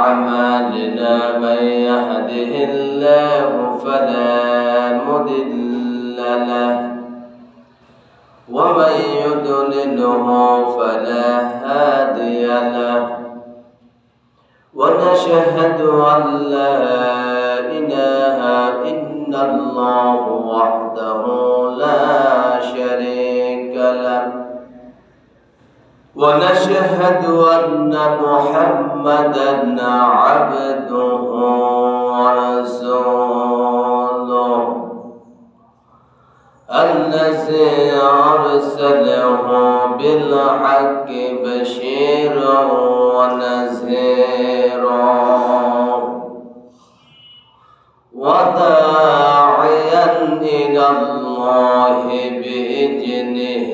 أعمالنا من يهده الله فلا مضل له ومن يضلله فلا هادي له ونشهد أن لا إله إلا الله وحده لا شريك له ونشهد أن محمدا عبده ورسوله الذي أرسله بالحق بشيرا ونذيرا وداعيا إلى الله بإذنه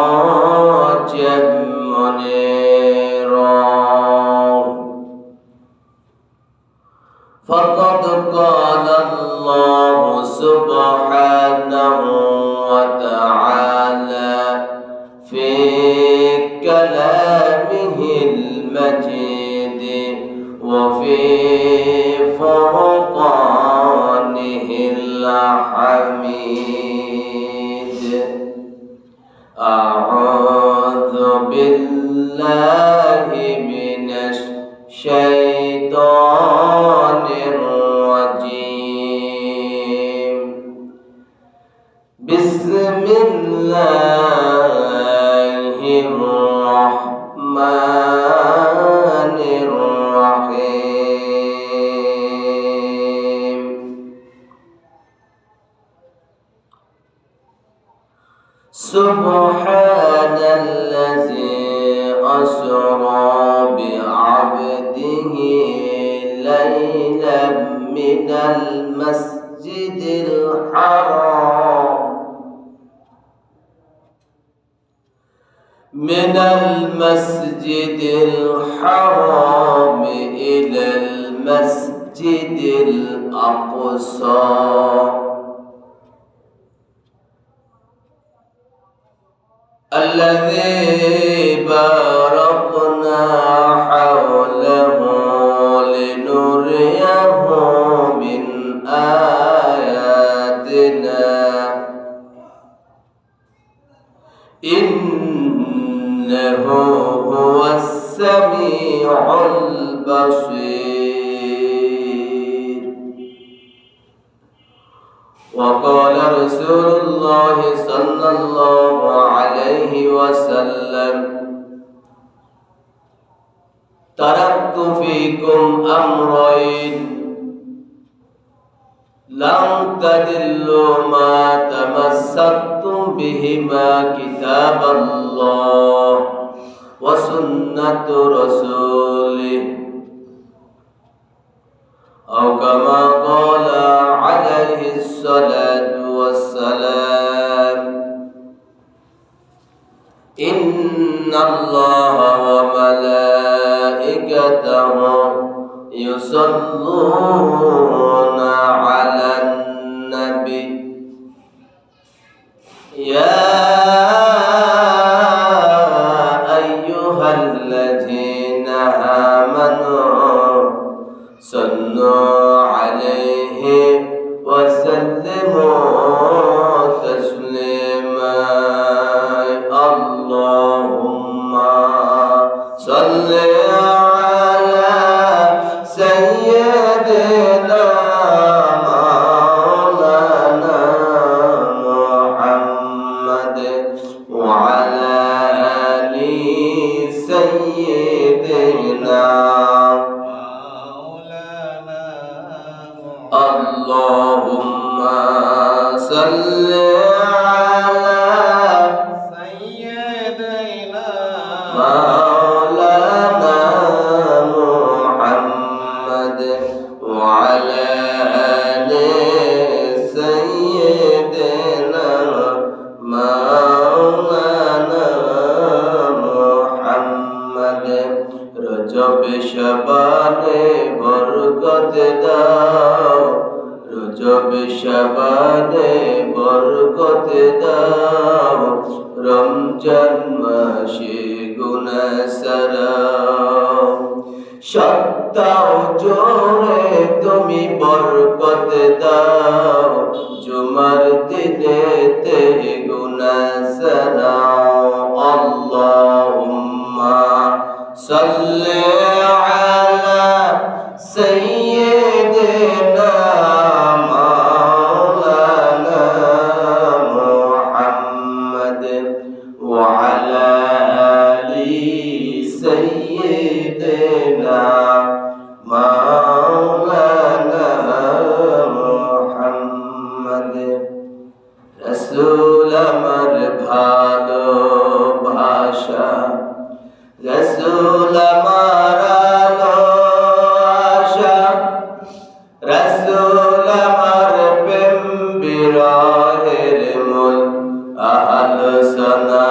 وسراجا منيرا فقد قال الله سبحانه وتعالى في كلامه المجيد وفي فرقانه الحميد أعوذ بالله من الشيطان الرجيم بسم الله الرحمن الرحيم سبحان الذي أسرى بعبده ليلا من المسجد الحرام إلى المسجد الأقصى الذي باركنا حوله لنريه من آياتنا إنه هو السميع البصير وقال رسول الله صلى الله عليه وسلم تركت فيكم أمرين لن تضلوا ما تمسكتم بهما كتاب الله وسنة رسوله أو كما قال عليه الصلاة والسلام إن الله وملائكته يصلون على النبي يا أيها الذين آمنوا صلوا عليه وسلموا تسليما اللهم صل على سيدنا مولانا محمد وعلى آل سيدنا اللهم صل على سيدنا مولانا محمد وعلى آل سيدنا مولانا محمد رجب شبانه বরকত দাও রজব শাবানে বরকত দাও রমজান মাসে গুনাহ সারাও। সত্তাও জোরে তুমি বরকত দাও, জুমার দিনেতে গুনাহ সারাও। আল্লাহুম্মা সাল্লি আলা সাইয়্যিদিনা মাওলানা মুহাম্মদ ওয়া আলা আলি সাইয়্যিদিনা মাওলানা মুহাম্মদ। রাসূল আমার ভালোবাসা, রাসূল আমার আলো আশা, রাসূল আমার প্রেম বিরহের মূল আলোচনা।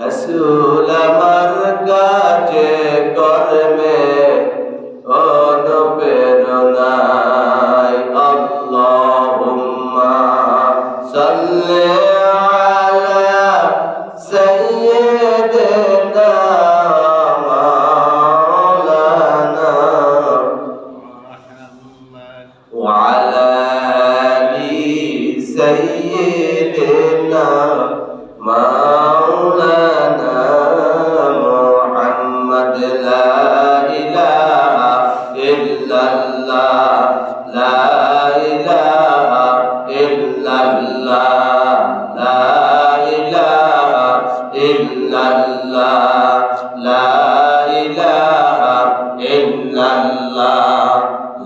রাসূল আমার কাছে কর্মে অনুপ্রেরণায়। আল্লাহুম্মা সাল্লি আলা সাইয়্যিদিনা মাওলানা ওয়া আলা আলি সাইয়্যিদিনা মাওলানা মুহাম্মদ। লা ইলাহা ইল্লাল্লাহ, লা ইলাহা ইল্লাল্লাহ, লা ইলাহা ইল্লাল্লাহ, লা ইলাহা ইল্লাল্লাহ,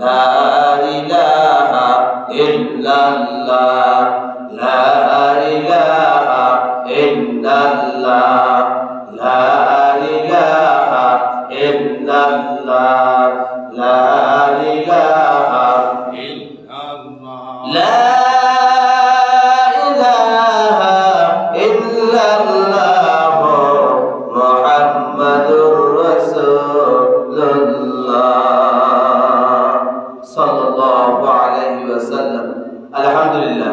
লা ইলাহা ইল্লাল্লাহ, লা ইলাহা ইল্লাল্লাহ, লা ইলাহা ইল্লাল্লাহ, লা ইলাহা ইল্লাল্লাহ, লা ইলাহা ইল্লাল্লাহ মুহাম্মাদুর রাসূলুল্লাহ সাল্লাল্লাহু আলাইহি ওয়াসাল্লাম। আলহামদুলিল্লাহ,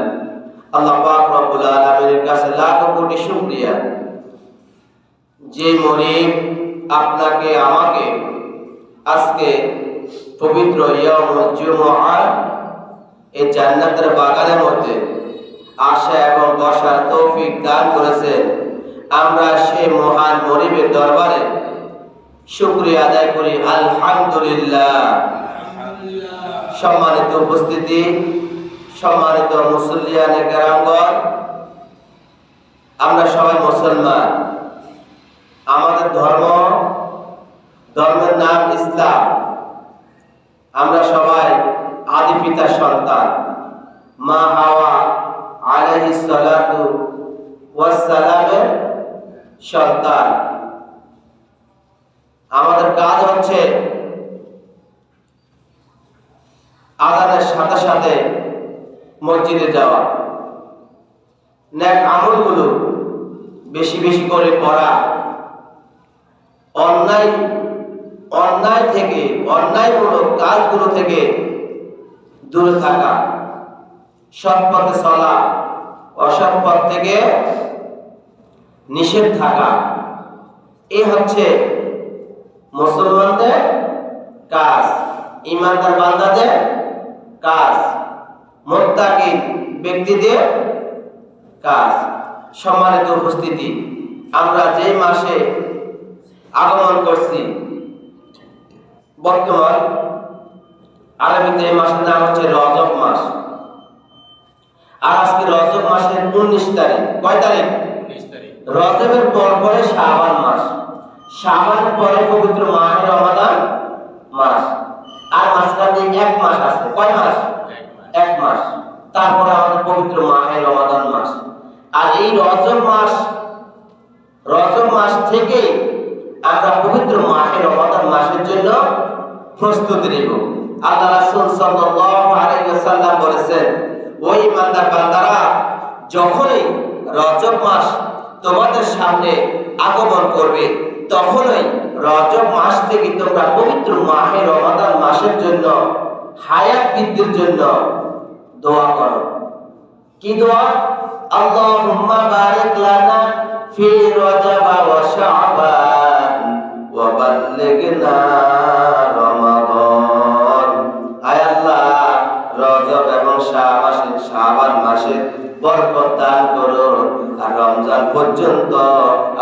আল্লাহ পাক রব্বুল আলামিনের কাছে লাখ কোটি শুকরিয়া যে মনিব আপনাকে আমাকে আজকে পবিত্র ইয়াউমুল জুমআ এই জান্নাতের বাগানের মধ্যে আসা এবং বসার তৌফিক দান করেছেন। আমরা সেই মহান মনিবের দরবারে শুকরিয়া আদায় করি আলহামদুলিল্লাহ। সম্মানিত উপস্থিতি, সম্মানিত মুসল্লিয়ানে কেরামগণ, আমরা সবাই মুসলমান। আমাদের ধর্মের নাম ইসলাম। আমরা সবাই আদি পিতার সন্তান, মা হাওয়া আলাইহিস সালাতু ওয়াস সালামের সন্তান। আমাদের কাজ হচ্ছে আযানের সাথে সাথে মসজিদে যাওয়া, নেক আমলগুলো বেশি বেশি করে পড়া, অন্যায় থেকে অন্যায়মূলক কাজগুলো থেকে দূরে থাকা, সৎ পথে চলা, অসৎ পথ থেকে নিষেধ থাকা। এই হচ্ছে মুসলমানদের কাজ, ঈমানদার বান্দাদের কাজ, মুত্তাকি ব্যক্তিদের কাজ। সম্মানিত উপস্থিতি, আমরা যে মাসে আগমন করছি, বর্তমান আরবিতে এই মাসের নাম হচ্ছে রজব মাস। আর আজকে রজব মাসের 19 তারিখ। কয় তারিখ? 19 তারিখ। রজবের পরে শাবান মাস, শাবানের পরে পবিত্র মাহে রমাদান মাস। আর মাঝখানে 1 মাস আছে। কয় মাস? 1 মাস। তারপরে আমাদের পবিত্র মাহে রমাদান মাস। আর এই রজব মাস থেকে আমরা পবিত্র মাহে রমাদান মাসের জন্য প্রস্তুতি নেব। আল্লাহ রাসূল সাল্লাল্লাহু আলাইহি ওয়াসাল্লাম বলেছেন, ওই ইমানদার বান্দারা যখনই রজব মাস তোমাদের সামনে আগমন করবে, তখনই রজব মাস থেকে তোমরা পবিত্র মাহে রমাদান মাসের জন্য হায়াত বৃদ্ধির জন্য দোয়া করো। কি দোয়া? আল্লাহুম্মা বারিক লানা ফি রজব ওয়া শাবান মাসে বরকত দান করুন, আর রমজান পর্যন্ত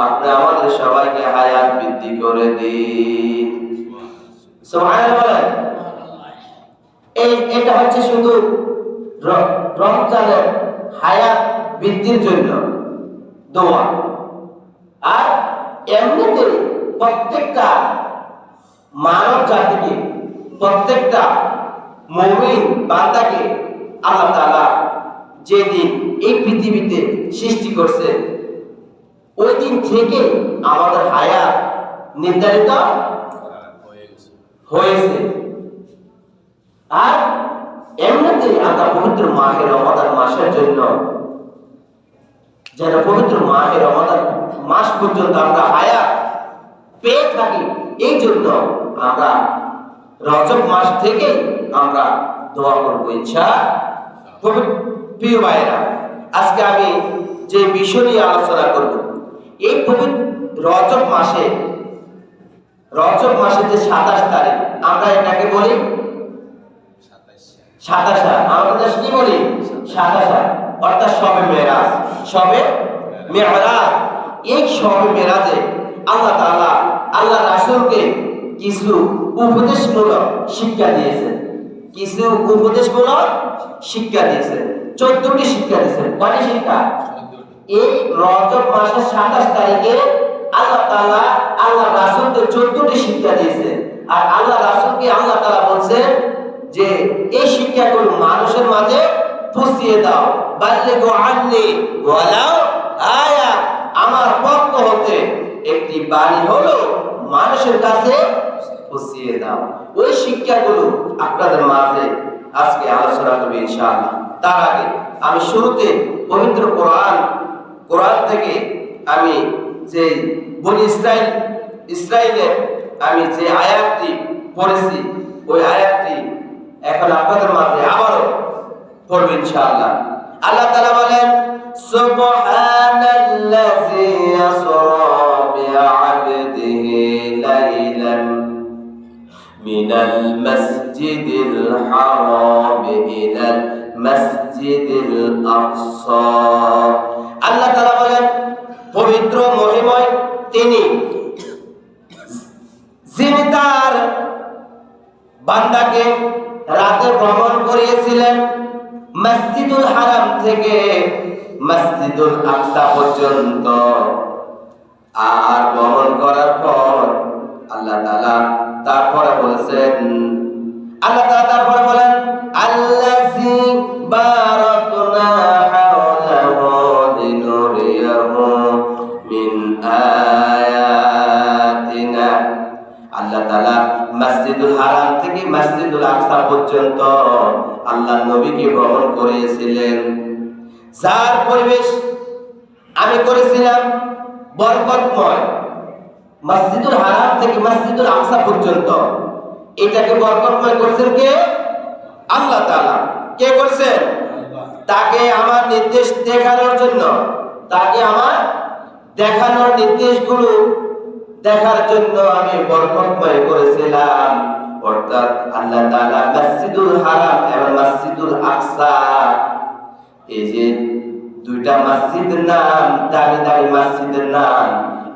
আপনি আমাদের সবাইকে হায়াত বৃদ্ধি করে দিন। সুবহানাল্লাহ। এটা হচ্ছে শুধু রমজানের হায়াত বৃদ্ধির জন্য দোয়া। আর এমনিতে প্রত্যেকটা মানব জাতিকে, প্রত্যেকটা মুমিন বান্দাকে আল্লাহ তাআলা যেদিন এই পৃথিবীতে সৃষ্টি করছে ওই দিন থেকে আমাদের হায়াত নির্ধারিত হয়েছে। আর এমনিতে আমরা পবিত্র মাহে রমাদান মাসের জন্য, যেন পবিত্র মাহে রমাদান মাস পর্যন্ত আমরা হায়াত পেয়ে থাকি, এই জন্য আমরা রজব মাস থেকে আমরা দোয়া করবো ইনশাআল্লাহ। প্রিয় ভাইরা, আজকে আমি যে বিষয় নিয়ে আলোচনা করব, এই পবিত্র রজব মাসে যে 27 তারিখ, আমরা এটাকে বলি 27, আমাদের দেশে কি বলি 27, অর্থাৎ শবে মেরাজ। শবে মেরাজ, এই শবে মেরাজে আল্লাহ তাআলা আল্লাহ রাসূলকে কিছু উপদেশমূলক শিক্ষা দিয়েছেন, কিছু উপদেশমূলক শিক্ষা দিয়েছেন, 14টি শিক্ষা দিয়েছেন। কয়টি শিক্ষা? এই রজব মাসের 27 তারিখে আল্লাহ তাআলা আল্লাহ রাসূলকে 14টি শিক্ষা দিয়েছেন। আর আল্লাহ রাসূলকে আল্লাহ তাআলা বলছেন যে এই শিক্ষাগুলো মানুষের মাঝে পৌঁছিয়ে দাও। বাল্লিগু আন্নি ওয়ালাউ আয়া, আমার পক্ষ হতে একটি বাণী হলো মানুষের কাছে পৌঁছিয়ে দাও। ওই শিক্ষাগুলো আপনাদের মাঝে আজকে আলোচনা করব ইনশাআল্লাহ। তার আগে আমি শুরুতে পবিত্র কোরআন থেকে আমি যে বনি ইসরাইলের আমি যে আয়াতটি পড়েছি, ওই আয়াতটি এখন আপনাদের মাঝে আবারও পড়ব ইনশাআল্লাহ। আল্লাহ তাআলা বলেন, সুবহানাল্লাযী ইয়াসরা বিআবদিহি লাইলান মিনাল মাসজিদিল হারাম ইলাল মাসজিদিল আকসা। আল্লাহ তাআলা বলেন, পবিত্র মহিময় তিনি, যিনি তার বান্দাকে রাতে ভ্রমণ করিয়েছিলেন মসজিদুল হারাম থেকে মসজিদুল আকসা পর্যন্ত। আর ভ্রমণ করার পর আল্লাহ তাআলা তারপরে বলেছেন, আল্লাহ তাআলা তারপরে বলেন, আল্লাযী বারাকনা হাওলাহু লিনুরিয়াহু মিন আয়াতিনা। আল্লাহ তাআলা মসজিদুল হারাম থেকে মসজিদুল আকসা পর্যন্ত আল্লাহ নবীকে ভ্রমণ করিয়েছিলেন, যার পরিবেশ আমি করেছিলাম বরকতময়। মসজিদুল হারাম থেকে মসজিদুল আকসা পর্যন্ত এটাকে বরকতময় করেছেন কে? আল্লাহ তাআলা। কে করেছেন? তাকে আমার নির্দেশ দেখানোর জন্য, তাকে আমার দেখানোর নির্দেশগুলো দেখার জন্য আমি বরকতময় করেছিলাম। অর্থাৎ আল্লাহ তাআলা মসজিদুল হারাম এবং মসজিদুল আকসা, এই যে দুইটা মসজিদের নাম, দামি দামি মসজিদের নাম,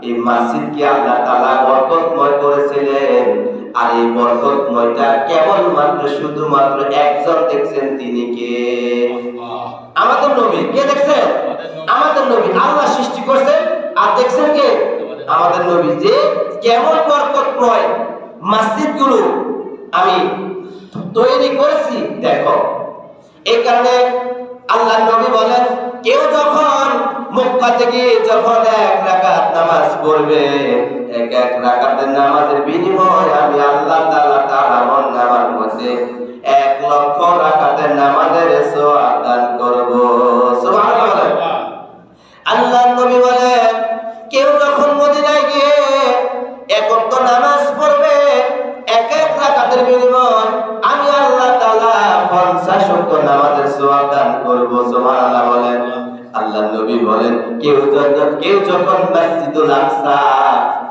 এই মসজিদকে আল্লাহ তাআলা বরকতময় করেছিলেন। আর এই বরকতময়টা কেবলমাত্র শুধুমাত্র একজন দেখছেন, তিনি কে? আমাদের নবী। কে দেখছেন? আমাদের নবী। আল্লাহ সৃষ্টি করছেন আর দেখছেন কে? আমাদের নবী। যে কেমন বরকতময় মসজিদগুলো আমি তৈরি করেছি দেখো। এই কারণে আল্লাহ নবী বলেন, কেউ যখন মক্কা থেকে যখন 1 রাকাত নামাজ পড়বে, এক রাকাতের নামাজের বিনিময়ে আমি আল্লাহ তাআলা তার আমলনামার মধ্যে 1 লক্ষ রাকাতের নামাজের সওয়াব দান করব। সুবহানাল্লাহ। আল্লাহ নবী বলেন, কেউ যখন মদিনায় গিয়ে 1 ওয়াক্ত নামাজ পড়বে, 1 রাকাতের বিনিময়ে আমি আল্লাহ তাআলা 50 ওয়াক্ত নামাজের সওয়াব দান করব। সুবহানাল্লাহ বলেন। আল্লাহ নবী বলেন, কেউ যখন মসজিদুল আকসা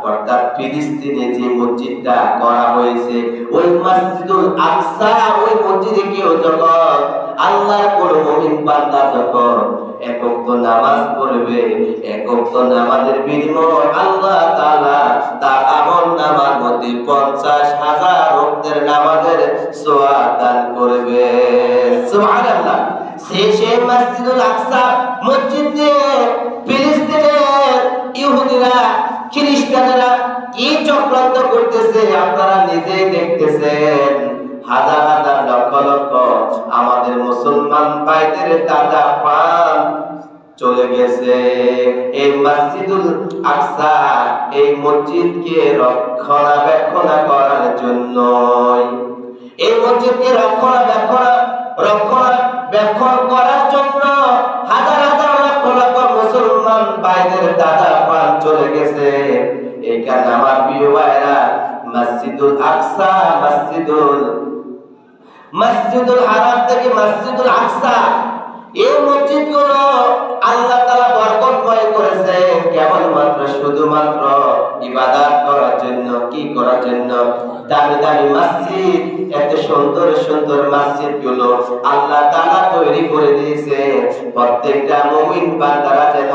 অর্থাৎ ফিলিস্তিনে যে মসজিদটা করা হয়েছে, ওই মসজিদুল আকসা, ওই মসজিদে কেউ যখন আল্লাহর কোন মুমিন বান্দা যখন এক ওয়াক্ত নামাজ পড়বে, এক ওয়াক্ত নামাজের বিনিময়ে আল্লাহ তাআলা তার আমলনামার মধ্যে 50,000 ওয়াক্তের নামাজের সওয়াব দান করবে। সুবহানাল্লাহ। সেই মসজিদুল আকসা মসজিদে ফিলিস্তিনের ইহুদিরা, খ্রিস্টানেরা কি চক্রান্ত করতেছে আপনারা নিজেই দেখতেছেন। হাজার হাজার লক্ষ লক্ষ আমাদের মুসলমান ভাইদের তাজা প্রাণ চলে গেছে এই মসজিদুল আকসা, এই মসজিদকে রক্ষণাবেক্ষণ করার জন্য। এই মসজিদকে রক্ষণাবেক্ষণ করার জন্য হাজার হাজার লক্ষ লক্ষ মুসলমান ভাইদের তাজা প্রাণ চলে গেছে। এইখানে আমার প্রিয় ভাইরা, মসজিদুল আকসা, মসজিদুল হারাম থেকে মসজিদুল আকসা, এই মসজিদগুলো আল্লাহ তাআলা বরকতময় করেছেন কেবলমাত্র শুধুমাত্র ইবাদত করার জন্য। কি করার জন্য? দামি দামি মসজিদ, এত সুন্দর সুন্দর মসজিদ গুলো আল্লাহ তাআলা তৈরি করে দিয়েছে প্রত্যেকটা মুমিন বান্দারা যেন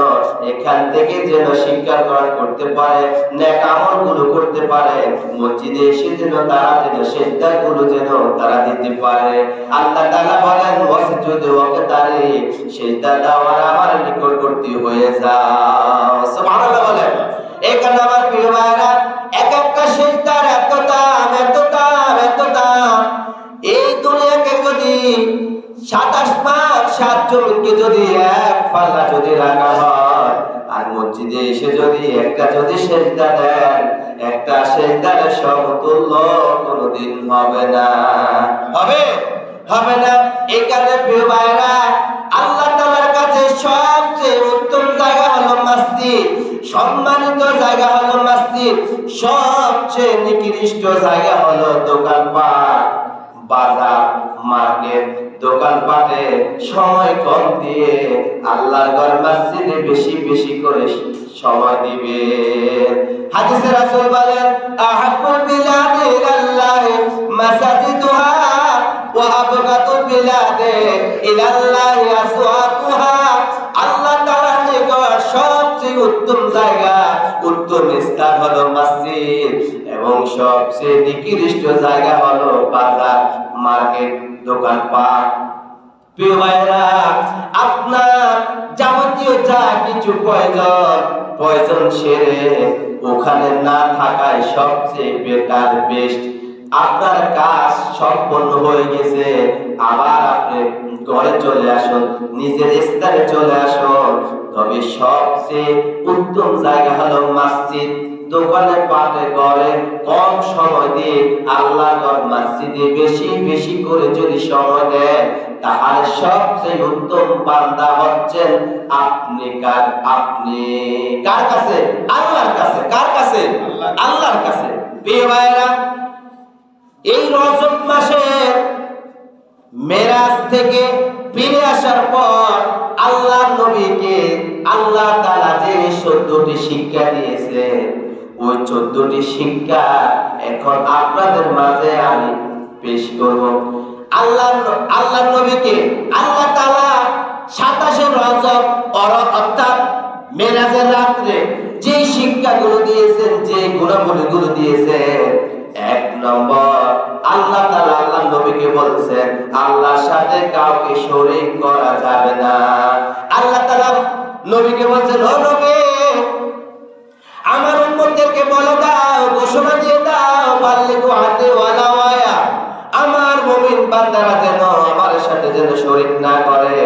এখান থেকে যেন শিক্ষা গ্রহণ করতে পারে, নেক আমলগুলো করতে পারে, মসজিদে এসে যেন তারা যেন সিজদাগুলো যেন তারা দিতে পারে। আল্লাহ তাআলা বলেন ওয়াসজুদু ওয়াকতারি, সিজদা দাও আর আমার নিকটবর্তী হয়ে যাও। সুবহানাল্লাহ বলেন। এখানে আমার প্রিয় ভাইরা, এক একটা সিজদার এত দাম, এত দাম, এত দাম। এই দুনিয়াকে যদি 27 মাস 7 জমিনকে যদি এক পাল্লা যদি রাখা হয়, আর মসজিদে এসে যদি একটা যদি সিজদা দেন, একটা সিজদার সমতুল্য কোনোদিন হবে না। হবে না। এই কারণে প্রিয় ভাইরা, আল্লাহ তাআলার কাছে সবচেয়ে উত্তম জায়গা হলো মসজিদ, সম্মানিত জায়গা হলো মসজিদ, সবচেয়ে নিকৃষ্ট জায়গা হলো দোকানপাট, বাজার, মার্কেট। দোকানপাটে সময় কম দিয়ে আল্লাহর ঘর মসজিদে বেশি বেশি করে সময় দিবে। হাদিসে রাসূল বলেন আহাব্বুল বিলাদি ইলাল্লাহি মাসাজিদুহা ওয়া আবগাতুল বিলাদি ইলাল্লাহি আসওয়াকুহা। আল্লাহ তাআলার নিকট সবচেয়ে উত্তম জায়গা, উত্তম স্থান হলো মসজিদ, এবং সবচেয়ে নিকৃষ্ট জায়গা হলো বাজার, মার্কেট, দোকানপাট। প্রিয় ভাইরা, আপনার যাবতীয় যা কিছু প্রয়োজন সেরে ওখানে না থাকায় সবচেয়ে বেটার, বেস্ট। আপনার কাজ সম্পন্ন হয়ে গেছে, আবার আপনি ঘরে চলে আসুন, নিজের স্থানে চলে আসুন। তবে সবচেয়ে উত্তম জায়গা হলো মসজিদ। দোকানে পাটে ঘরে কম সময় দিয়ে আল্লাহর মসজিদে বেশি বেশি করে যদি সময় দেন, তাহলে সবচেয়ে উত্তম বান্দা হচ্ছেন আপনি। আপনি কার কাছে? আল্লাহর কাছে। কার কাছে? আল্লাহর কাছে। প্রিয় ভাইরা, এই রজব মাসে মেরাজ থেকে ফিরে আসার পর আল্লাহর নবীকে আল্লাহ তাআলা যে 14টি শিক্ষা দিয়েছে, ওই 14টি শিক্ষা এখন আপনাদের মাঝে আমি পেশ করব। আল্লাহর নবীকে আল্লাহ তাআলা 27শে রজব অর্থাৎ মেরাজের রাত্রে যে শিক্ষাগুলো দিয়েছেন, যে গুণাবলীগুলো দিয়েছেন, 1 নম্বর আল্লাহ তাআলা আল্লাহর নবীকে বলেছেন আল্লাহর সাথে কাউকে শরীক করা যাবে না। আল্লাহ তাআলা নবীকে বলেছেন, ও নবী, আমার উম্মতদেরকে বলে দাও, ঘোষণা দিয়ে দাও, বাল্লিগু আন্নি ওয়ালাউ আয়া, আমার মুমিন বান্দারা যেন আমার সাথে যেন শরীক না করে,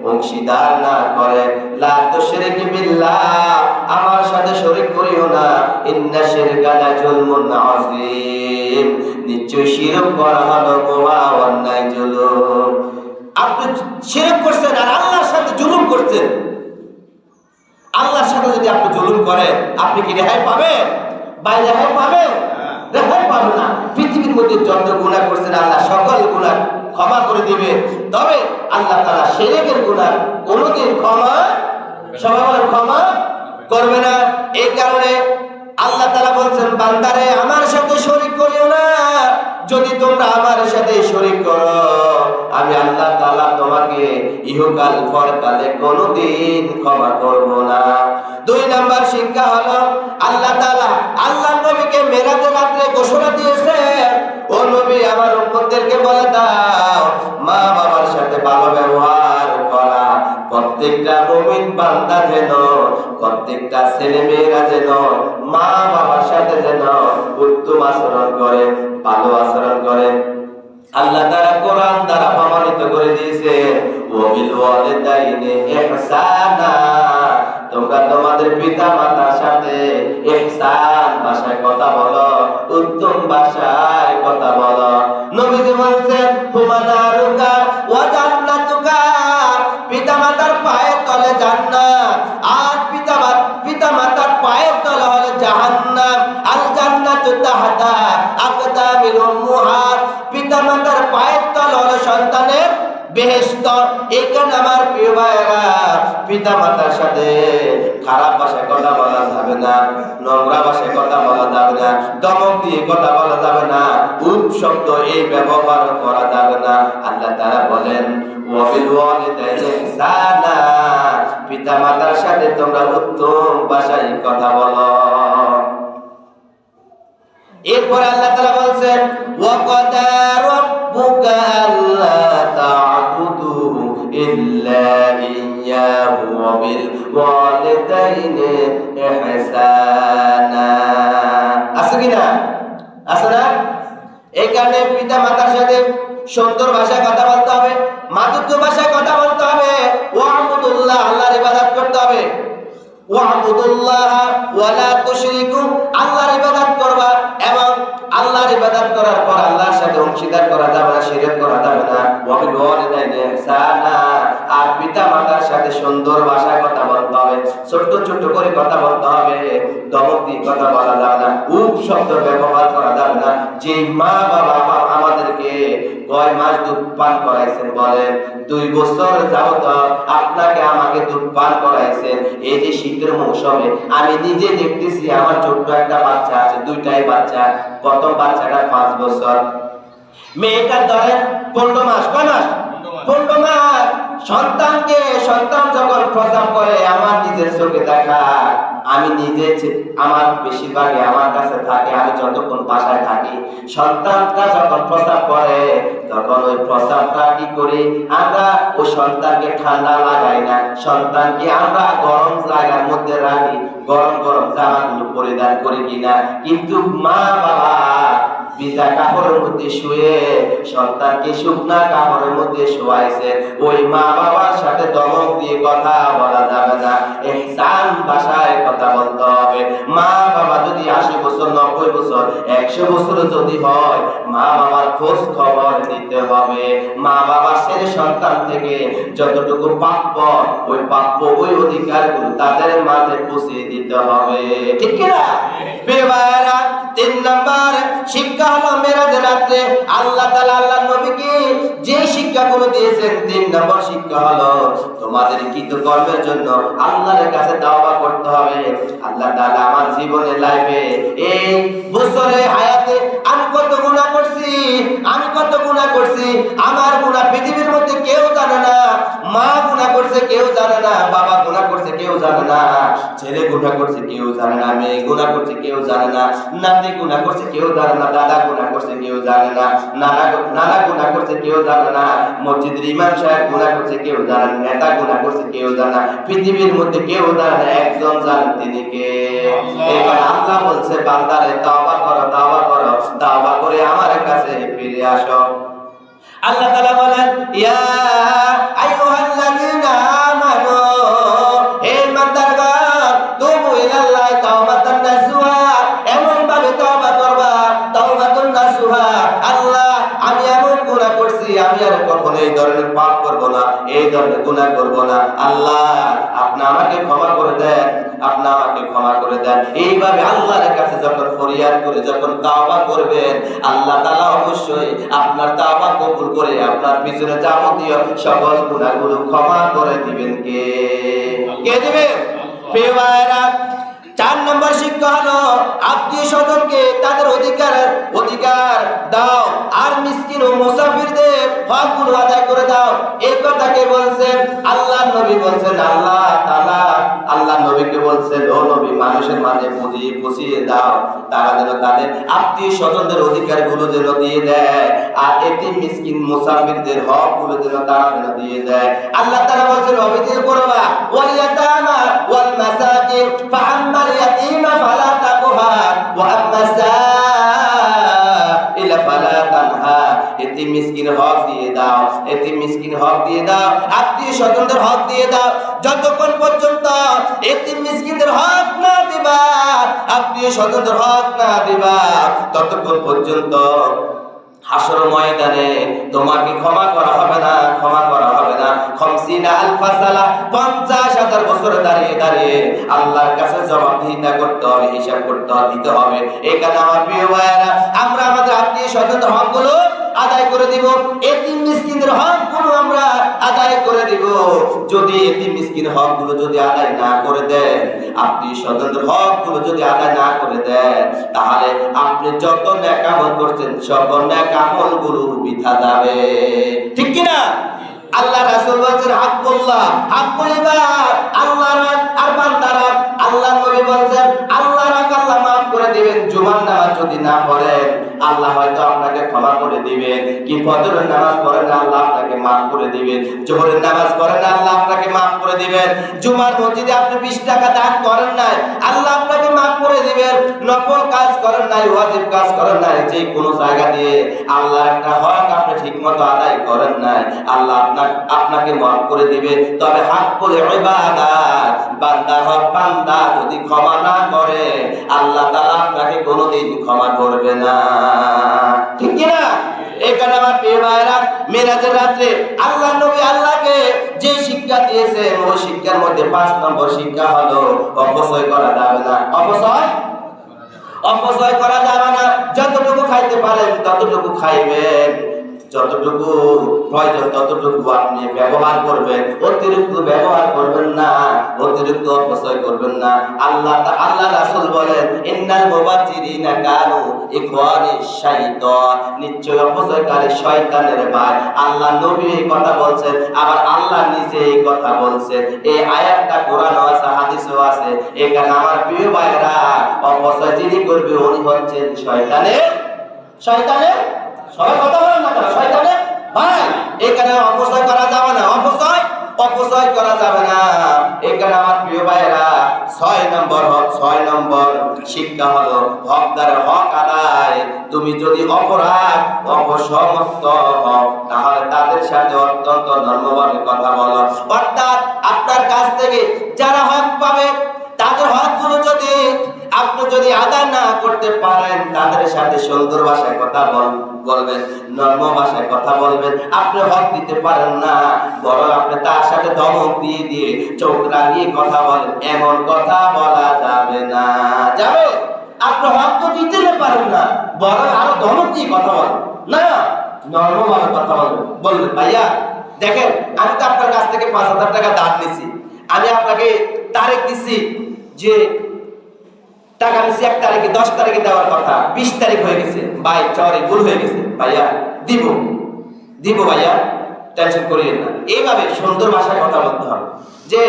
অংশীদার না করে। লা তুশরিকু বিল্লাহ, আমার সাথে শরীক করিও না। ইন্না শিরকা লা যুলমুন আযীম, নিশ্চয় শিরক করা হলো মহা অন্যায়, জুলুম। আপনি শিরক করছেন আর আল্লাহর সাথে জুলুম করছেন। আল্লাহর সাথে যদি আপনি জুলুম করেন, আপনি কি রেহাই পাবেন? ভাই রেহাই পাবেন? রেহাই পাবেন না। পৃথিবীর মধ্যে যত গুনাহ করছেন আল্লাহ সকল গুনাহ ক্ষমা করে দিবে, তবে আল্লাহ তাআলা শিরকের গুনাহ কোনোদিন ক্ষমা করবে না। এই কারণে আল্লাহ তাআলা বান্দারে আমার সাথে শরীক করিও না। যদি তোমরা আমার সাথে শরীক করো, আমি আল্লাহ তাআলা তোমাকে ইহকাল পরকালে কোনোদিন ক্ষমা করব না। 2 নাম্বার শিক্ষা হলো আল্লাহ তাআলা আল্লাহর নবীকে মেরাজের রাতে ঘোষণা দিয়েছেন, ও নবী আমার উম্মতদেরকে বলে দাও মা বাবার সাথে ভালো ব্যবহার করা। প্রত্যেকটা মুমিন বান্দা যেন, প্রত্যেকটা ছেলে মেয়েরা যেন মা বাবার সাথে যেন উত্তম আচরণ করে, ভালো আচরণ করে। আল্লাহ তাআলা কোরআন দ্বারা প্রমাণিত করে দিয়েছে, ওয়াবিল ওয়ালিদাইনি ইহসানা, তোমরা তোমাদের পিতা মাতার সাথে ইহসান ভাষায় কথা বলো, উত্তম ভাষায় কথা বলো। নবীজি বলেছেন হুমানারুকা ওয়া জান্নাতুকা, পিতা মাতার পায়ের তলে জান্নাত, আর পিতা মাতার পায়ের তলে হলো জাহান্নাম। আল জান্নাতু তাহতা আকদামিল উম্মাহাত, পিতা মাতার পায়ের তলে হলো সন্তানের বেহেশত। এখানে আমার প্রিয় ভাইরা, পিতা মাতার সাথে খারাপ ভাষায় কথা বলা যাবে না, নোংরা ভাষায় কথা বলা যাবে না, ধমক দিয়ে কথা বলা যাবে না, উপশব্দ এই ব্যবহার করা যাবে না। আল্লাহ তাআলা বলেন ওয়াবিল ওয়ালিদাইনি ইহসানা, পিতা মাতার সাথে তোমরা উত্তম ভাষায় কথা বলো। এরপর আল্লাহ তাআলা বলেন ওয়া ক্বাদা রাব্বুকা আল্লা তা'বুদু ইল্লা ইয়্যাহু ওয়া বিল ওয়ালিদাইনি ইহসানা। আছে কি না? আছে না? এই কারণে পিতা মাতার সাথে সুন্দর ভাষায় কথা বলতে হবে, মাধুর্য ভাষায় কথা বলতে হবে। ওয়া'বুদুল্লাহ, আল্লাহর ইবাদত করতে হবে। ওয়া'বুদুল্লাহ ওয়া লা তুশরিকু, আল্লাহর ইবাদত করবা এবং আল্লাহর ইবাদত করার পর আল্লাহর সাথে অংশীদার করা যাবে না, শিরক করা যাবে না। ওয়া বিল ওয়ালিদাইনি ইহসানা, আর পিতা মাতার সাথে সুন্দর ভাষায় কথা বলতে হবে, ছোট ছোট করে কথা বলতে হবে, ধমক দিয়ে কথা বলা যাবে না, উপশব্দ ব্যবহার করা যাবে না। যে মা বাবা আমাদেরকে 9 মাস দুধ পান করাইছেন, বলেন 2 বছর যাবত আপনাকে আমাকে দুধ পান করাইছেন, এই যে শীতের মৌসুমে আমি নিজে দেখতেছি আমার ছোট্ট একটা বাচ্চা আছে, 2টাই বাচ্চা। প্রথম বাচ্চাটা 5 বছর, মেয়েটা ধরেন 15 মাস। কয় মাস? 15 মাস। সন্তান যখন প্রসব করে আমার নিজের চোখে দেখা, আমি নিজে আমার বেশিরভাগই আমার কাছে থাকে, আমি যতক্ষণ বাসায় থাকি। সন্তানটা যখন প্রসব করে তখন ওই প্রসবটা কি করি আমরা, ওই সন্তানকে ঠান্ডা লাগাই না, সন্তানকে আমরা গরম জায়গার মধ্যে রাখি, গরম গরম জামাগুলো পরিধান করি কিনা। কিন্তু মা বাবা ভিজা কাপড়ের মধ্যে শুয়ে সন্তানকে শুকনা কাপড়ের মধ্যে শোয়াইছে, ওই মা বাবার সাথে ধমক দিয়ে কথা বলা যাবে না, ইহসান ভাষায় কথা বলতে হবে। মা বাবা যদি 80 বছর, 90 বছর, 100 বছর যদি হয়, মা বাবার খোঁজ খবর নিতে হবে। মা বাবার ছেলে সন্তান থেকে যতটুকু প্রাপ্য, ওই অধিকারগুলো তাদের মাঝে পৌঁছে দিতে হবে। ঠিক কি না? প্রিয় ভাইরা, 3 নাম্বার শিক্ষা হলো মেরাজের রাতে আল্লাহ তাআলা আল্লাহর নবীকে যে শিক্ষাগুলো দিয়েছেন, 3 নম্বর শিক্ষা হলো তোমাদের কৃতকর্মের জন্য আল্লাহর কাছে তাওবা করতে হবে। আল্লাহ তাআলা আমার জীবনের লাইফে এই বছরে হায়াতে আমি কত গুনাহ করছি, আমার গুনাহ পৃথিবীর মধ্যে কেউ জানে না। মা গুনাহ করছে কেউ জানে না, বাবা গুনাহ করছে কেউ জানে না, ছেলে গুনাহ করছে কেউ জানে না, মেয়ে গুনাহ করছে কেউ জানে না, নাতি গুনাহ করছে কেউ জানে না, দাদা গুনাহ করছে কেউ জানে না, নানা গুনাহ করছে কেউ জানে না, মসজিদের ইমাম সাহেব গুনাহ করছে কেউ জানে না, নেতা গুনাহ করছে কেউ জানে না, পৃথিবীর মধ্যে কেউ জানে না, একজন জানেন, তিনি কে? এবার আল্লাহ বলছে বান্দারে তাওবা করো, তাওবা করে আমার কাছে ফিরে আসো। আল্লাহ তাআলা বলেন ইয়া আইয়ুহাল্লাযীনা আমানু, হে ইমানদারগণ, তুবু ইলাল্লাহি তাওবাতান নাসুহা, এমন ভাবে তওবা করবা, তাওবাতুন নাসুহা। আল্লাহ আমি এমন গুনাহ করছি, আমি আর কখনো এই ধরনের পাপ করব না, এই ধরনের গুনাহ করব না। আল্লাহ আপনি আমাকে ক্ষমা করে দেন, আপনি আমাকে ক্ষমা করে দেন। এইভাবে আল্লাহর কাছে যখন ফরিয়াদ করে যখন তাওবা করবেন, আল্লাহ তাআলা অবশ্যই আপনার তাওবা কবুল করে আপনার পিছনে যাবতীয় সকল গুনাহগুলো ক্ষমা করে দিবেন। কে দিবেন? প্রিয় ভাইরা, 4 নম্বর শিক্ষা হলো আত্মীয় স্বজনকে তাদের অধিকার দাও, আর মিসকিন ও মুসাফিরদের হকগুলো আদায় করে দাও। এই কথাকে বলছেন আল্লাহর নবী বলছেন, আল্লাহ তাআলা আল্লাহর নবীকে বলছেন, ও নবী, মানুষের মাঝে পৌঁছিয়ে দাও তারা যেন তাদের আত্মীয় স্বজনদের অধিকারগুলো যেন দিয়ে দেয়, আর এতিম মিসকিন মুসাফিরদের হকগুলো যেন তারা যেন দিয়ে দেয়। আল্লাহ তাআলা বলছেন ওয়াবিদিল কুরবা ওয়াল ইয়াতামা ওয়াল মাসাকিন ফাআম্মাল ইয়াতীমা ফালা তাকহার ওয়া আম্মাস সাইলা ফালা তানহার। এতিম মিসকিন হক দিয়ে দাও, এতিম মিসকিন হক দিয়ে দাও, আত্মীয় স্বজনদের হক দিয়ে দাও। যতক্ষণ পর্যন্ত এতিম মিসকিনদের হক না দিবা, আত্মীয় স্বজনদের হক না দিবা, ততক্ষণ পর্যন্ত হাসর ময়দানে তোমাকে ক্ষমা করা হবে না, ক্ষমা করা হবে না। 50,000 বছর দাঁড়িয়ে দাঁড়িয়ে আল্লাহর কাছে জবাবদিহিতা করতে হবে, হিসাব করতে হবে, দিতে হবে। এখানে আমার প্রিয় ভাইয়েরা, আমরা আমাদের আত্মীয় স্বজনদের হকগুলো আদায় করে দিব, এতিম মিসকিনদের হকগুলো আমরা আদায় করে দিব। যদি এতিম মিসকিন হকগুলো যদি আদায় না করে দেন, আত্মীয় স্বজনদের হকগুলো যদি আদায় না করে দেন, তাহলে আপনি যত নেক আমল করছেন সব নেক আমলগুলো বৃথা যাবে, ঠিক কি না? আল্লাহ রাসূল বলেছেন হাক্কুল্লাহ, হাক্কুল ইবাদ, আল্লাহর হক আর বান্দার হক। আল্লাহর নবী বলেছেন আল্লাহর হক আল্লাহ maaf করে দিবেন। জুমার নামাজ যদি না পড়েন আল্লাহ হয়তো আপনাকে ক্ষমা করে দিবেন, কি ফজরের নামাজ পড়েন আল্লাহ আপনাকে maaf করে দিবেন, জোহরের নামাজ পড়েন আল্লাহ আপনাকে maaf করে দিবেন, জুমার মসজিদে আপনি 20 টাকা দান করেন নাই আল্লাহ আপনাকে maaf করে দিবেন, নফল কাজ করেন নাই, ওয়াজিব কাজ করেন নাই, যে কোনো জায়গা দিয়ে আল্লাহর একটা হক আপনি ঠিকমতো আদায় করেন নাই, আল্লাহ আপনাকে maaf করে দিবে। তবে হাক্কুল ইবাদাত, বান্দার হক বান্দা যদি ক্ষমা না করে আল্লাহ তাআলা আপনাকে কোনোদিন ক্ষমা করবে না, ঠিক কি না? এখানে আমার প্রিয় ভাইরা, মেরাজের রাতে আল্লাহ নবী আল্লাহকে যে শিক্ষা দিয়েছেন ওই শিক্ষার মধ্যে 5 নম্বর শিক্ষা হলো অপচয় করা যাবে না। অপচয় করা যাবে না। যতটুকু খাইতে পারেন ততটুকু খাইবেন, যতটুকু প্রয়োজন ততটুকু আপনি ব্যবহার করবেন, অতিরিক্ত ব্যবহার করবেন না, অতিরিক্ত অপচয় করবেন না। আল্লাহ রাসূল বলেন ইন্নাল মুবাজ্জিরিনা কানু ইখওয়ানিশ শাইতান, নিশ্চয় অপচয়কারী শয়তানের ভাই। আল্লাহ নবী এই কথা বলছেন, আবার আল্লাহ নিজে এই কথা বলছেন। এই আয়াতটা কোরআনও আছে, হাদিসও আছে। এখানে আমার প্রিয় ভাইরা, অপচয় যিনি করবে উনি হচ্ছেন শয়তানের সবাই কথা বলেন না কেন? শয়তানের ভাই। এখানে অপচয় করা যাবে না, অপচয় করা যাবে না। এখানে আমার প্রিয় ভাইরা 6 নম্বর শিক্ষা হলো হকদারের হক আদায়। তুমি যদি অপসমর্থ হও তাহলে তাদের সাথে অত্যন্ত নম্রভাবে কথা বলো। অর্থাৎ আপনার কাছ থেকে যারা হক পাবে তাদের হকগুলো যদি আপনি যদি আদায় না করতে পারেন, তাদের সাথে সুন্দর ভাষায় কথা বলবেন, নরম ভাষায় কথা বলবেন। আপনি হক দিতে পারেন না, বরং আপনি তার সাথে ধমক দিয়ে চোখ রাঙিয়ে কথা বলেন, এমন কথা বলা যাবে না। যাবে? আপনি হক তো দিতে পারেন না, বরং আরো ধমক দিয়ে কথা বলেন না, নরম ভাবে কথা বলবেন। ভাইয়া দেখেন, আমি তো আপনার কাছ থেকে 5,000 টাকা ধার নিছি, আমি আপনাকে তারিখ দিছি যে টাকা নিছি 1 তারিখে, 10 তারিখে দেওয়ার কথা, 20 তারিখ হয়ে গেছে, ভাই সরি ভুল হয়ে গেছে, ভাইয়া দিব ভাইয়া, টেনশন করিয়েন না। এইভাবে সুন্দর ভাষায় কথা বলতে হবে যে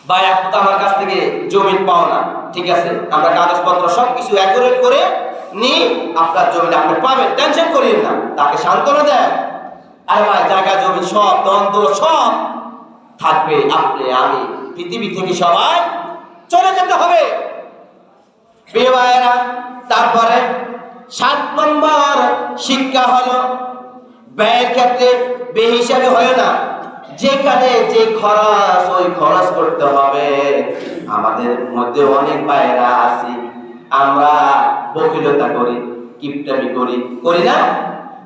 ভাই আপনি তো আমার কাছ থেকে জমি পাও না, ঠিক আছে, আমরা কাগজপত্র সবকিছু অ্যাকুরেট করে নি, আপনার জমি আপনি পাবেন, টেনশন করিয়েন না। তাকে সান্ত্বনা দেন, আরে ভাই জায়গা জমি সব দ্বন্দ্ব সব থাকবে, আপনি আমি পৃথিবী থেকে সবাই চলে যেতে হবে। প্রিয় ভাইয়েরা, তারপরে 7 নম্বর শিক্ষা হলো ব্যয়ের ক্ষেত্রে বেহিসাবি হয় না। যেখানে যে খরচ ওই খরচ করতে হবে। আমাদের মধ্যে অনেক ভাইয়েরা আছি, আমরা বকিলতা করি, কিপটামি করি না?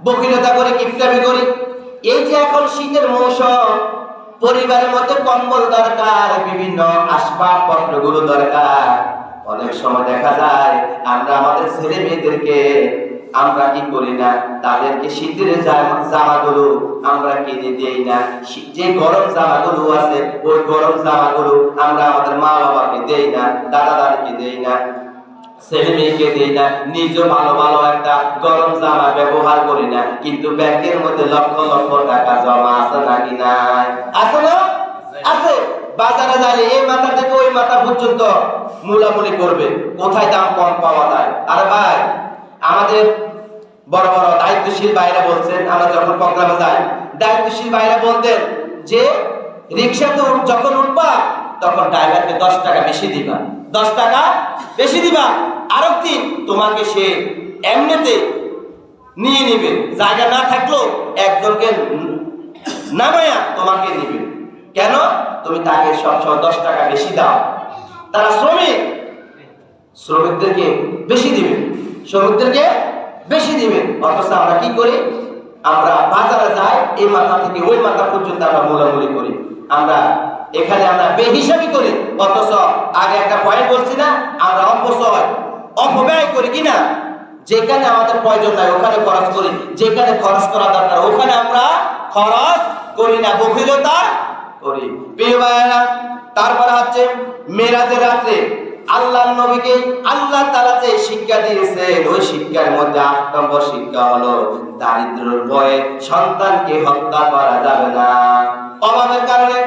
বকিলতা করি, কিপটামি করি। এই যে এখন শীতের মৌসুম, পরিবারের মধ্যে কম্বল দরকার, বিভিন্ন আসবাবপত্রগুলো দরকার। অনেক সময় দেখা যায় আমরা আমাদের ছেলে মেয়েদেরকে আমরা কি করি না, তাদেরকে শীতের জামাগুলো আমরা কিনে দেই না। যে গরম জামাগুলো আছে ওই গরম জামাগুলো আমরা আমাদের মা বাবাকে দেই না, দাদা দাদিকে দেই না, ছেলে মেয়েকে দেই না, নিজে ভালো ভালো একটা গরম জামা ব্যবহার করি না। কিন্তু ব্যাংকের মধ্যে লক্ষ লক্ষ টাকা জমা আছে নাকি নাই? আছে না? আছে। বাজারে যাইলে এই মাথা থেকে ওই মাথা পর্যন্ত মূলামূলি করবে, কোথায় দাম কম পাওয়া যায়। আরে ভাই, আমাদের বড় বড় দায়িত্বশীল ভাইরা বলছেন, আমরা যখন প্রোগ্রামে যাই, দায়িত্বশীল ভাইরা বলতেন যে রিক্সাতে যখন উঠবা তখন ড্রাইভারকে 10 টাকা বেশি দিবা, 10 টাকা বেশি দিবা। আরেকদিন তোমাকে সে এমনিতে নিয়ে নিবে, জায়গা না থাকলেও একজনকে নামায়া তোমাকে নিবে। কেন? তুমি তাকে সবসময় 10 টাকা বেশি দাও। তারা শ্রমিকদেরকে বেশি দিবে, শ্রমিকদেরকে বেশি দিবে। অথচ আমরা কি করি? আমরা বাজারে যাই, এই মাথা থেকে ওই মাথা পর্যন্ত আমরা মূলামূলি করি। আমরা এখানে আমরা বেহিসাবি করি। অথচ আগে একটা পয়েন্ট বলছি না, আমরা অপব্যয় করি কিনা? যেখানে আমাদের প্রয়োজন নাই ওখানে খরচ করি, যেখানে খরচ করা দরকার ওখানে আমরা খরচ করি না, বখিলতা করি। প্রিয় ভাইয়েরা, তারপরে হচ্ছে মেরাজের রাত্রে আল্লাহর নবীকে আল্লাহ তাআলা যে শিক্ষা দিয়েছেন, ওই শিক্ষার মধ্যে ৮ নম্বর শিক্ষা হলো দারিদ্র্যের ভয়ে সন্তানকে হত্যা করা যাবে না। অভাবের কারণে,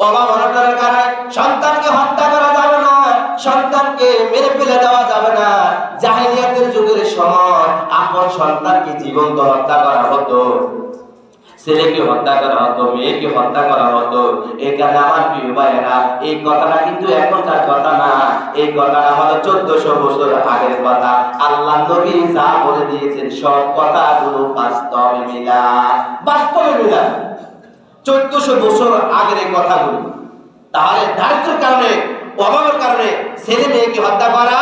অভাব অনটনের কারণে সন্তানকে হত্যা করা যাবে না, সন্তানকে মেরে ফেলে দেওয়া যাবে না। জাহেলিয়াতের যুগের সময় আপন সন্তানকে জীবন্ত হত্যা করা হতো, ছেলেকে হত্যা করা হতো, মেয়েকে হত্যা করা হতো। এই কারণে আমার প্রিয় ভাইয়েরা, এই কথাটা কিন্তু এখনকার কথা না, এই কথাটা হলো 1400 বছর আগের কথা। আল্লাহ নবী যা বলে দিয়েছেন সব কথাগুলো বাস্তবে মিলা, বাস্তবে মিলা 1400 বছর আগের এই কথাগুলো। তাহলে দারিদ্র্যের কারণে, অভাবের কারণে ছেলে মেয়েকে হত্যা করা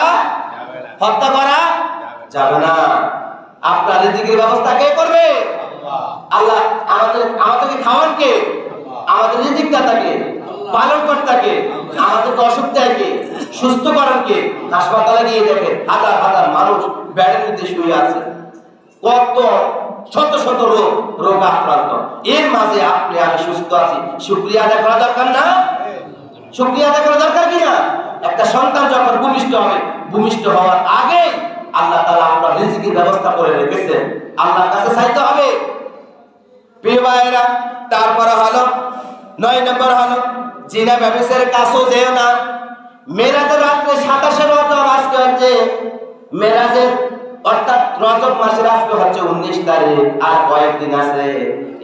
যাবে না। আপনার রিজিকের ব্যবস্থা কে করবে? আল্লাহ। আমাদেরকে খাওয়ান কে? আমাদের রিজিক দাতাকে, পালন কর্তাকে। আমাদেরকে অসুখ দেয় কে? সুস্থ করেন কে? হাসপাতালে গিয়ে দেখেন হাজার হাজার মানুষ বেডের মধ্যে শুয়ে আছে, কত শত শত রোগ আক্রান্ত। এর মাঝে আপনি আমি সুস্থ আছি, শুকরিয়া আদায় করা দরকার না? শুকরিয়া আদায় করা দরকার কিনা? একটা সন্তান যখন ভূমিষ্ঠ হবে, ভূমিষ্ঠ হওয়ার আগে আল্লাহ তাআলা আপনার রিজিকের ব্যবস্থা করে রেখেছেন, আল্লাহর কাছে চাইতে হবে। প্রিয় ভাইয়েরা, তারপরে হলো 9 নম্বর হলো জিনা ব্যভিচারের কাছেও যেও না। মেরাজের রাত্রে 27 রজব, আজকে হচ্ছে মেরাজের অর্থাৎ রজব মাসের আজকে হচ্ছে 19 তারিখ, আর কয়েকদিন আছে।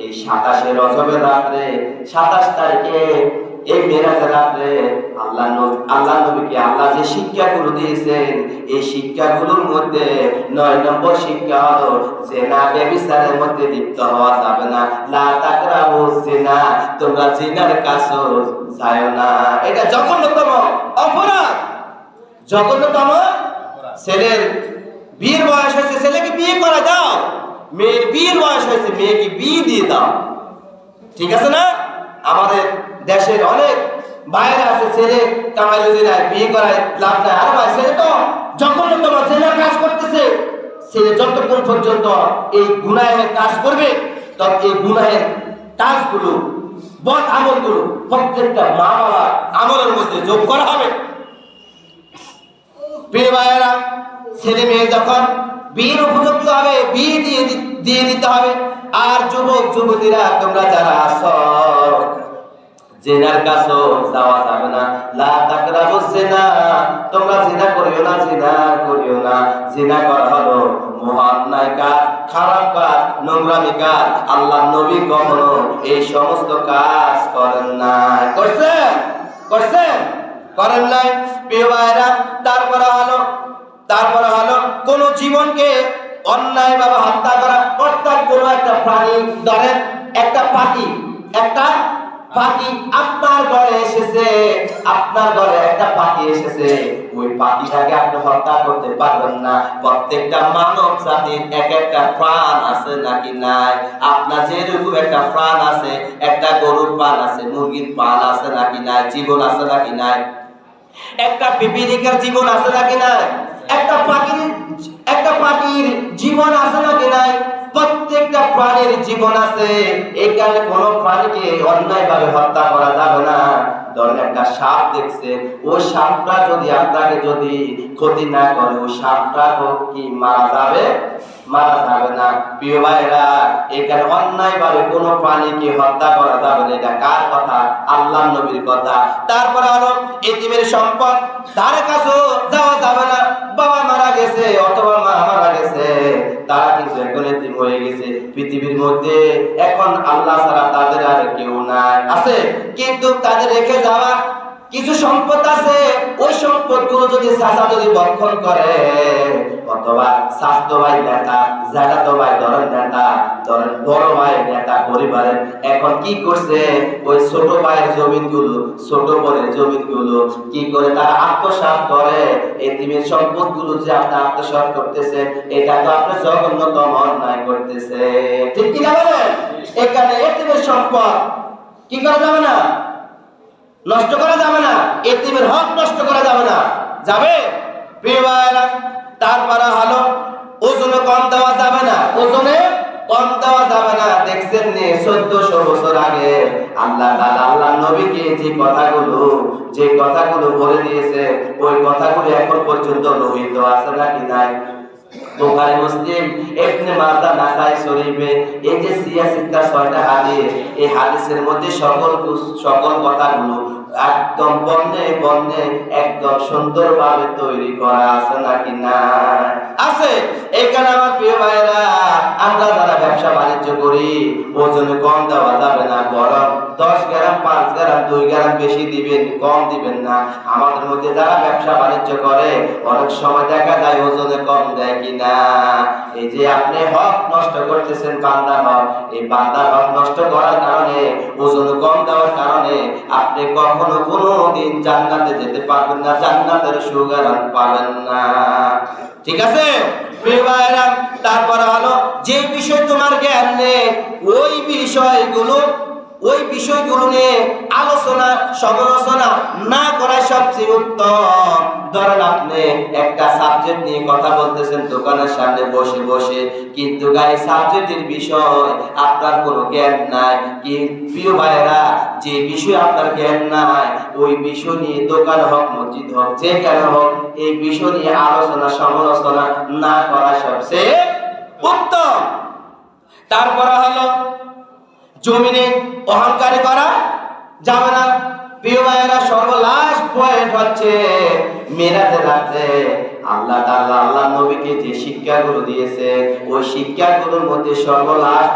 এই 27 রজবের রাত্রে 27 তারিখে এই মেরাজের রাত্রে আল্লাহ নবীকে আল্লাহ যে শিক্ষাগুলো দিয়েছেন, এই শিক্ষাগুলোর মধ্যে 9 নম্বর শিক্ষা হলো জিনা ব্যভিচারের মধ্যে লিপ্ত হওয়া যাবে না। লা তাকরাবু জিনা, তোমরা জিনার কাছে যাও না। এটা জঘন্যতম অপরাধ, জঘন্যতম। ছেলের বিয়ের বয়স হয়েছে, ছেলেকে বিয়ে করে দাও। মেয়ের বিয়ের বয়স হয়েছে, মেয়েকে বিয়ে দিয়ে দাও। ঠিক আছে না? আমাদের দেশের অনেক বাইরে আছে, ছেলে কামাই রোজগার বিয়ে করায় লাভ নাই। আর ভাই, ছেলে তো জঘন্যতম জেনার কাজ করতেছে। ছেলে যতক্ষণ পর্যন্ত এই গুনাহের কাজ করবে, তখন এই গুনাহের কাজগুলো, বদ আমলগুলো প্রত্যেকটা মা বাবার আমলের মধ্যে যোগ করা হবে। প্রিয় ভাইয়েরা, ছেলে মেয়ে যখন বিয়ের উপযুক্ত হবে, বিয়ে দিয়ে দিতে হবে। আর যুবক যুবতীরা, তোমরা যারা আছো, জিনার কাছে যাওয়া যাবে না। লা তাকরাবু জিনা, তোমরা জিনা করিও না, জিনা করিও না। জিনা করা হলো মহান্যায় কাজ, খারাপ কাজ, নোংরামি কাজ। আল্লাহ নবী কখনো এই সমস্ত কাজ করেন নাই। করেন নাই। প্রিয় ভাইরা, তারপরে হলো কোন জীবনকে অন্যায়ভাবে হত্যা করা। অর্থাৎ কোন একটা প্রাণী, ধরেন একটা পাখি আপনার ঘরে এসেছে, আপনার ঘরে একটা পাখি এসেছে, ওই পাখিটাকে আপনি হত্যা করতে পারবেন না। প্রত্যেকটা মানব জাতির এক একটা প্রাণ আছে নাকি নাই? আপনার যেরকম একটা প্রাণ আছে, একটা গরুর প্রাণ আছে, মুরগির প্রাণ আছে নাকি নাই? জীবন আছে নাকি নাই? একটা পিপিলিকার জীবন আছে নাকি নাই? একটা পাখির জীবন আছে নাকি নাই? প্রত্যেকটা প্রাণীর জীবন আছে। এই কারণে কোনো প্রাণীকে অন্যায়ভাবে হত্যা করা যাবে না। ধরেন একটা সাপ দেখছেন, ওই সাপটা যদি আপনাকে যদি ক্ষতি না করে, ওই সাপটা কি মারা যাবে? মারা যাবে না। প্রিয় ভাইরা, এখানে অন্যায়ভাবে কোনো প্রাণীকে হত্যা করা যাবে না। এটা কার কথা? আল্লাহর নবীর কথা। তারপরে হলো এতিমের সম্পদ, তার কাছেও যাওয়া যাবে না। বাবা মারা গেছে অথবা মা মারা গেছে, তারা কিন্তু এখন এতিম হয়ে গেছে। পৃথিবীর মধ্যে এখন আল্লাহ ছাড়া তাদের আর কেউ নাই। আছে, কিন্তু তাদের রেখে যাওয়া কিছু সম্পদ আছে। ওই সম্পদগুলো যদি চাচা যদি বক্ষণ করে, অথবা স্বাস্থ্য ভাই নেতা, জ্যাঠাতো ভাই ধরেন নেতা, ধরেন বড় ভাই নেতা পরিবারের, এখন কি করছে? ওই ছোট ভাইয়ের জমিনগুলো, ছোট বোনের জমিনগুলো কি করে তারা আত্মসাৎ করে। এতিমের সম্পদগুলো যে আপনি আত্মসাৎ করতেছে, এটা তো আপনি জঘন্যতম অন্যায় করতেছে। ঠিক কি না বলেন? এখানে এতিমের সম্পদ কি করা যাবে না, নষ্ট করা যাবে না। এতিমের হক নষ্ট করা যাবে না। যাবে? প্রিয় ভাইরা, তারপরে হলো ওজনে কম দেওয়া যাবে না। ওজনে কম দেওয়া যাবে না। দেখছেন নি 1400 বছর আগে আল্লাহ তাআলা আল্লাহ নবীকে যে কথাগুলো বলে দিয়েছে, ওই কথাগুলো এখন পর্যন্ত রহিত আছে নাকি নাই? বুখারী, মুসলিম, ইবনে মাজাহ, নাসাই শরীফে এই যে 66টা 6টা হাদিস, এই হাদিসের মধ্যে সকল কথাগুলো একদম বর্ণে একদম সুন্দরভাবে তৈরি করা আছে নাকি না? আছে। এখানে আমার প্রিয় ভাইরা, আমরা যারা ব্যবসা বাণিজ্য করি, ওজনে কম দেওয়া যাবে না। বরং 10 গ্রাম 5 গ্রাম 2 গ্রাম বেশি দিবেন, কম দিবেন না। আমাদের মধ্যে যারা ব্যবসা বাণিজ্য করে, অনেক সময় দেখা যায় ওজনে কম দেয় কিনা। এই যে আপনি হক নষ্ট করতেছেন, বান্দার হক, এই বান্দার হক নষ্ট করার কারণে, ওজন কম দেওয়ার কারণে আপনি কখনো কোনো দিন জান্নাতে যেতে পারবেন না, জান্নাতের সুগারান পাবেন না। ঠিক আছে প্রিয় ভাইরা? তারপরে হলো যে বিষয় তোমার জ্ঞান নেই, ওই বিষয়গুলো নিয়ে আলোচনা সমালোচনা না করা সবচেয়ে উত্তম। ধরেন আপনি একটা সাবজেক্ট নিয়ে কথা বলতেছেন দোকানের সামনে বসে বসে, কিন্তু গায়ে সাবজেক্টের বিষয় আপনার কোনো জ্ঞান নাই। কি প্রিয় ভাইরা, যে বিষয় আপনার জ্ঞান নাই, ওই বিষয় নিয়ে দোকান হোক, মসজিদ হোক, যে কেন হোক, এই বিষয় নিয়ে আলোচনা সমালোচনা না করা সবচেয়ে উত্তম। তারপরে হলো জমিনে অহংকারী করা যাবে না। প্রিয় ভাইয়েরা, সর্বলাস্ট পয়েন্ট হচ্ছে মিরাজের রাতে আল্লাহ তাআলা আল্লাহ নবীকে যে শিক্ষাগুলো দিয়েছে, ওই শিক্ষাগুলোর মধ্যে সর্বলাস্ট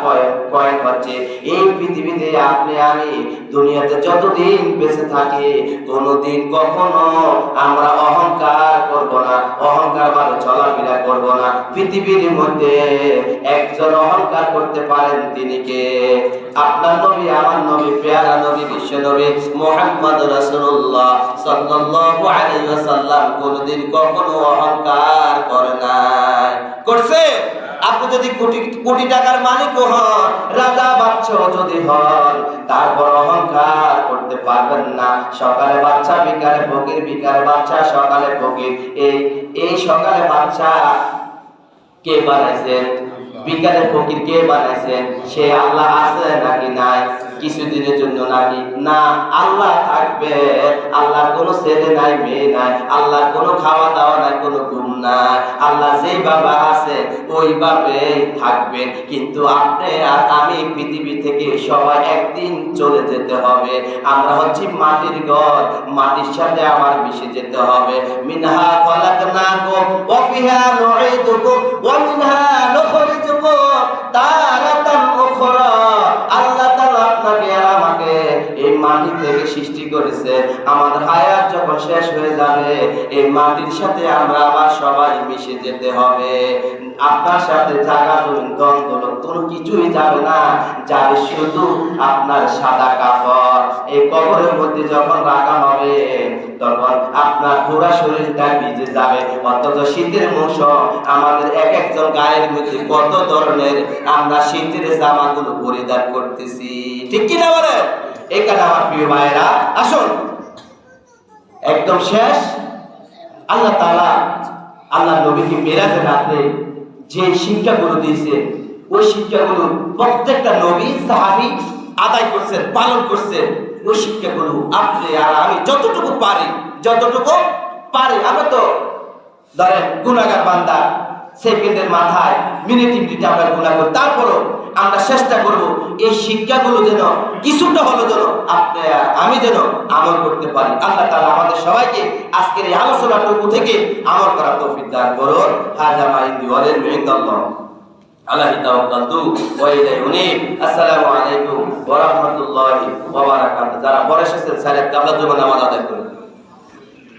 পয়েন্ট হচ্ছে এই পৃথিবীতে আপনি আমি দুনিয়াতে যতদিন বেঁচে থাকি, কোনোদিন কখনো আমরা অহংকার করব না, অহংকার ভাবে চলাফেরা করব না। পৃথিবীর মধ্যে একজন অহংকার করতে পারেন, তিনি কে? আপনার নবী, আমার নবী, পেয়ারা নবী, বিশ্ব নবী মুহাম্মদ রাসূলুল্লাহ সাল্লাল্লাহু আলাইহি ওয়াসাল্লাম কোনদিন কখনো অহংকার করে নাই। করছে? আপনি যদি কোটি টাকার মালিক হন, রাজা বাদশাহ যদি হন, তারপর অহংকার করতে পারবেন না। সকালে বাচ্চা, বিকালে ফকির, বিকালে বাচ্চা, সকালে ফকির। এই সকালে বাচ্চা কে বানাইছেন? বিকালে ফকির কে বানাইছেন? সে আল্লাহ আছে নাকি নাই? কিছুদিনের জন্য নাকি? না, আল্লাহ থাকবে। আল্লাহর কোনো ছেলে নাই, মেয়ে নাই, আল্লাহর কোনো খাওয়া দাওয়া নাই, কোনো ঘুম নাই। আল্লাহ যেভাবে আছে ওইভাবেই থাকবেন। কিন্তু আপনি আর আমি পৃথিবী থেকে সবাই একদিন চলে যেতে হবে। আমরা হচ্ছি মাটির ঘর, মাটির সাথে আমার মিশে যেতে হবে। মিনহা খলাকনাকুম ওয়া ফিহা নুঈদুকুম ওয়া মিনহা নুখরিজুকুম তারাতান উখরা। আল্লাহ তাআলা আপনাকে আর আমাকে এই মাটি থেকে সৃষ্টি করেছে। আমাদের হায়াত যখন শেষ হয়ে যাবে, এই মাটির সাথে আমরা আবার সবাই মিশে যেতে হবে। আপনার সাথে জায়গা জমি দন দৌলত কোনো কিছুই যাবে না, যাবে শুধু আপনার সাদা কাপড়। এই কবরের মধ্যে যখন রাখা হবে, তখন আপনার পুরো শরীরটা ভিজে যাবে। অথচ শীতের মৌসুম, আমাদের এক একজন গায়ের মধ্যে কত ধরনের আমরা শীতের জামাগুলো পরিধান করতেছি। ঠিক কিনা বলেন? এখানে আমার প্রিয় ভাইরা, আসুন একদম শেষ, আল্লাহ তাআলা আল্লাহ নবীকে মেরাজের রাতে যে শিক্ষাগুলো দিয়েছে ওই শিক্ষাগুলো প্রত্যেকটা নবী সাহাবী আদায় করছেন, পালন করছেন। ওই শিক্ষাগুলো আপনি আর আমি যতটুকু পারি আমরা তো ধরেন গুনাহগার বান্দা, সেকেন্ডের মাথায় মিনিটে আমরা গুনাহ করি, তারপরও আমরা চেষ্টা করব এই শিক্ষাগুলো যেন কিছুটা হলো যেন আপনি আর আমি যেন আমল করতে পারি। আল্লাহ তাআলা আমাদের সবাইকে আজকের এই আলোচনাটুকু থেকে আমল করার তৌফিক দান করুন। হাযা মা ইনদি ওয়া লিল ইনদাল্লাহ আলাইহি তাওয়াক্কালতু ওয়া ইলাইহি উনীব। আসসালামু আলাইকুম ওয়া রাহমাতুল্লাহি ওয়া বারাকাতুহু। যারা পরে এসেছেন সালাত কাবলা জমা নামাজ আদায় করুন।